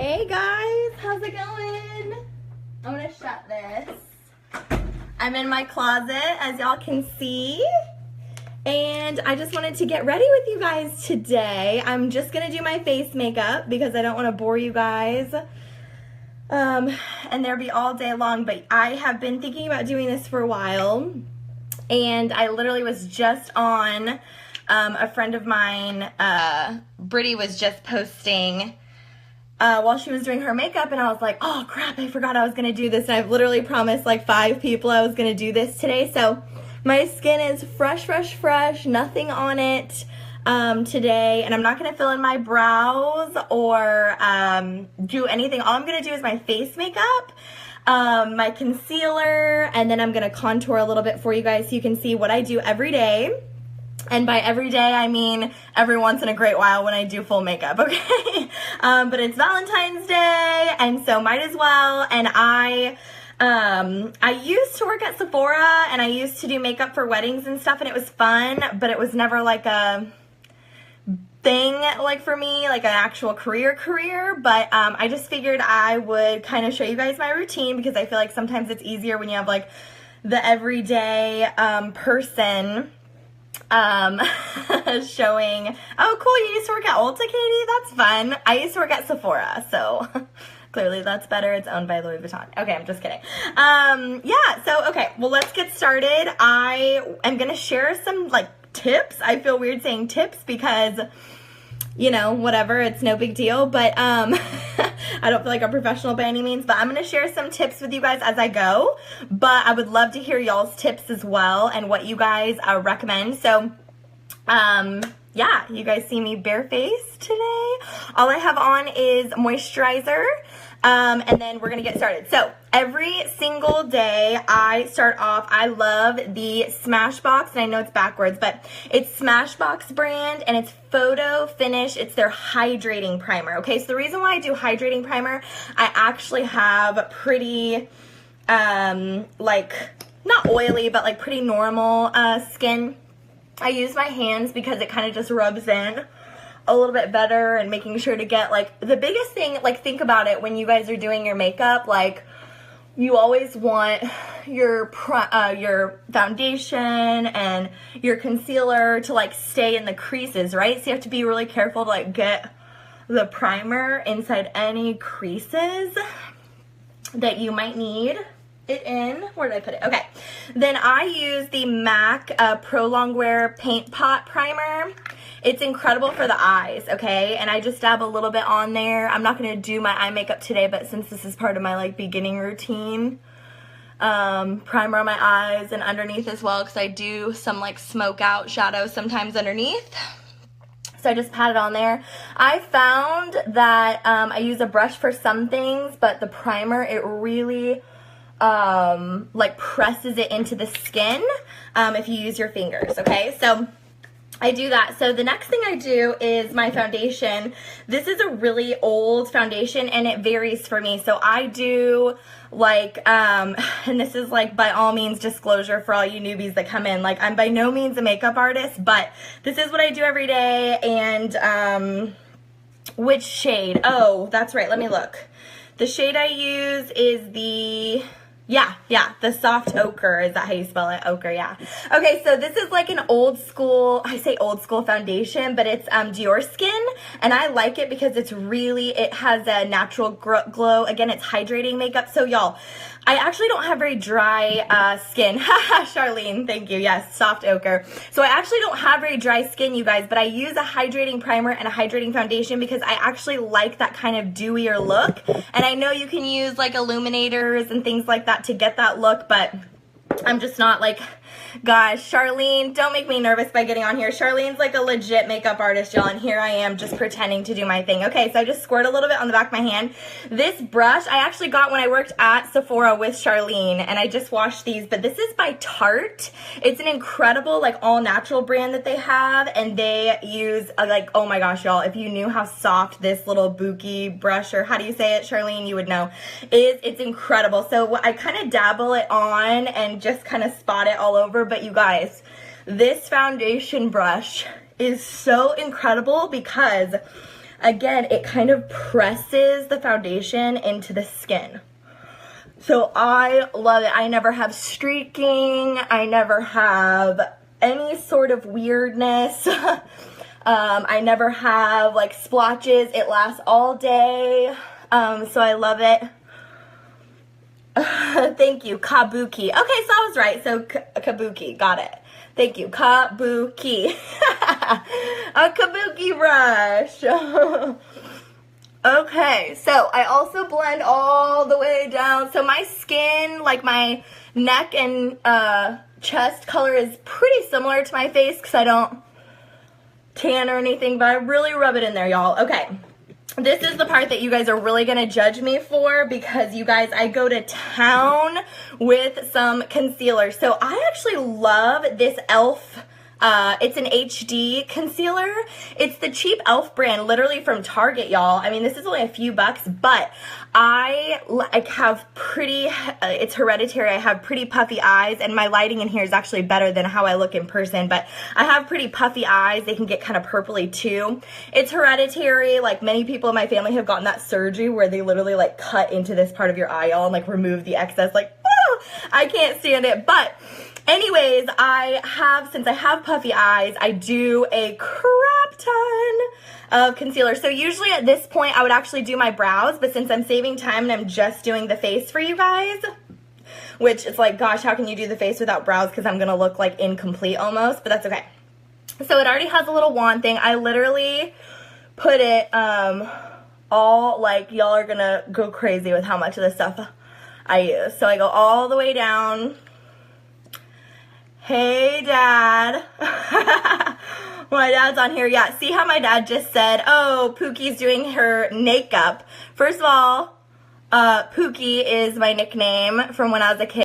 Hey guys, how's it going? I'm gonna shut this. I'm in my closet, as y'all can see, and I just wanted to get ready with you guys today. I'm just gonna do my face makeup because I don't want to bore you guys and there be all day long, but I have been thinking about doing this for a while, and I literally was just on a friend of mine, Brittany, was just posting while she was doing her makeup, and I was like, oh crap, I forgot I was gonna do this, and I've literally promised like 5 people I was gonna do this today. So my skin is fresh, nothing on it today, and I'm not gonna fill in my brows or do anything. All I'm gonna do is my face makeup, my concealer, and then I'm gonna contour a little bit for you guys so you can see what I do every day. And by every day, I mean every once in a great while when I do full makeup, okay? But it's Valentine's Day, and so might as well. And I used to work at Sephora, and I used to do makeup for weddings and stuff, and it was fun, but it was never like a thing like for me, like an actual career. But I just figured I would kind of show you guys my routine, because I feel like sometimes it's easier when you have like the everyday person showing. Oh cool, you used to work at Ulta, Katie? That's fun. I used to work at Sephora, so clearly that's better. It's owned by Louis Vuitton. Okay, I'm just kidding. Yeah, so okay, well, let's get started. I am gonna share some like tips. I feel weird saying tips because, you know, whatever, it's no big deal, but I don't feel like I'm professional by any means, but I'm going to share some tips with you guys as I go, but I would love to hear y'all's tips as well and what you guys recommend. So, yeah, you guys see me barefaced today. All I have on is moisturizer, and then we're going to get started. So, every single day I start off, I love the SmashBox, and I know it's backwards, but it's SmashBox brand, and it's Photo Finish. It's their hydrating primer. Okay, so the reason why I do hydrating primer, I actually have pretty, like, not oily, but like pretty normal skin. I use my hands because it kind of just rubs in a little bit better, and making sure to get like the biggest thing, like think about it when you guys are doing your makeup, like you always want your foundation and your concealer to like stay in the creases, right? So you have to be really careful to like get the primer inside any creases that you might need it in. Where did I put it? Okay. Then I use the MAC Pro Longwear Paint Pot Primer. It's incredible for the eyes, okay? And I just dab a little bit on there. I'm not going to do my eye makeup today, but since this is part of my like beginning routine, primer on my eyes and underneath as well, because I do some like smoke out shadow sometimes underneath. So I just pat it on there. I found that I use a brush for some things, but the primer, it really like presses it into the skin if you use your fingers, okay? So I do that. So the next thing I do is my foundation. This is a really old foundation, and it varies for me. So I do like, and this is like by all means disclosure for all you newbies that come in, like I'm by no means a makeup artist, but this is what I do every day. And which shade? Oh, that's right. Let me look. The shade I use is the... Yeah, the soft ochre. Is that how you spell it? Ochre, yeah. Okay, so this is like an old school, I say old school foundation, but it's Dior Skin, and I like it because it's really, it has a natural glow. Again, it's hydrating makeup. So y'all, I actually don't have very dry skin. Charlene, thank you. Yes, soft ochre. So I actually don't have very dry skin, you guys, but I use a hydrating primer and a hydrating foundation because I actually like that kind of dewier look. And I know you can use like illuminators and things like that to get that look, but I'm just not like, gosh, Charlene, don't make me nervous by getting on here. Charlene's like a legit makeup artist, y'all, and here I am just pretending to do my thing. Okay, so I just squirt a little bit on the back of my hand. This brush I actually got when I worked at Sephora with Charlene, and I just washed these, but this is by Tarte. It's an incredible, like, all-natural brand that they have, and they use, like, oh my gosh, y'all, if you knew how soft this little Buki brush, or how do you say it, Charlene, you would know, it's incredible. So I kind of dabble it on and just kind of spot it all over. But you guys, this foundation brush is so incredible because again, it kind of presses the foundation into the skin. So I love it. I never have streaking. I never have any sort of weirdness. I never have like splotches. It lasts all day. So I love it. Thank you, Kabuki. Okay, so I was right. So Kabuki, got it. Thank you, Kabuki. A Kabuki brush. Okay, so I also blend all the way down. So my skin, like my neck and chest color is pretty similar to my face because I don't tan or anything, but I really rub it in there, y'all. Okay, this is the part that you guys are really going to judge me for because you guys, I go to town with some concealer. So I actually love this e.l.f. It's an HD concealer. It's the cheap e.l.f. brand, literally from Target, y'all. I mean, this is only a few bucks, but I have pretty, it's hereditary. I have pretty puffy eyes, and my lighting in here is actually better than how I look in person, but I have pretty puffy eyes. They can get kind of purpley too. It's hereditary. Like, many people in my family have gotten that surgery where they literally like cut into this part of your eye, y'all, and like remove the excess. Like, oh, I can't stand it. But anyways, since I have puffy eyes, I do a crap ton of concealer. So usually at this point, I would actually do my brows, but since I'm saving time and I'm just doing the face for you guys, which it's like, gosh, how can you do the face without brows? Because I'm going to look like incomplete almost, but that's okay. So it already has a little wand thing. I literally put it all, like, y'all are going to go crazy with how much of this stuff I use. So I go all the way down. Hey, Dad. My dad's on here. Yeah, see how my dad just said, oh, Pookie's doing her makeup. First of all, Pookie is my nickname from when I was a kid.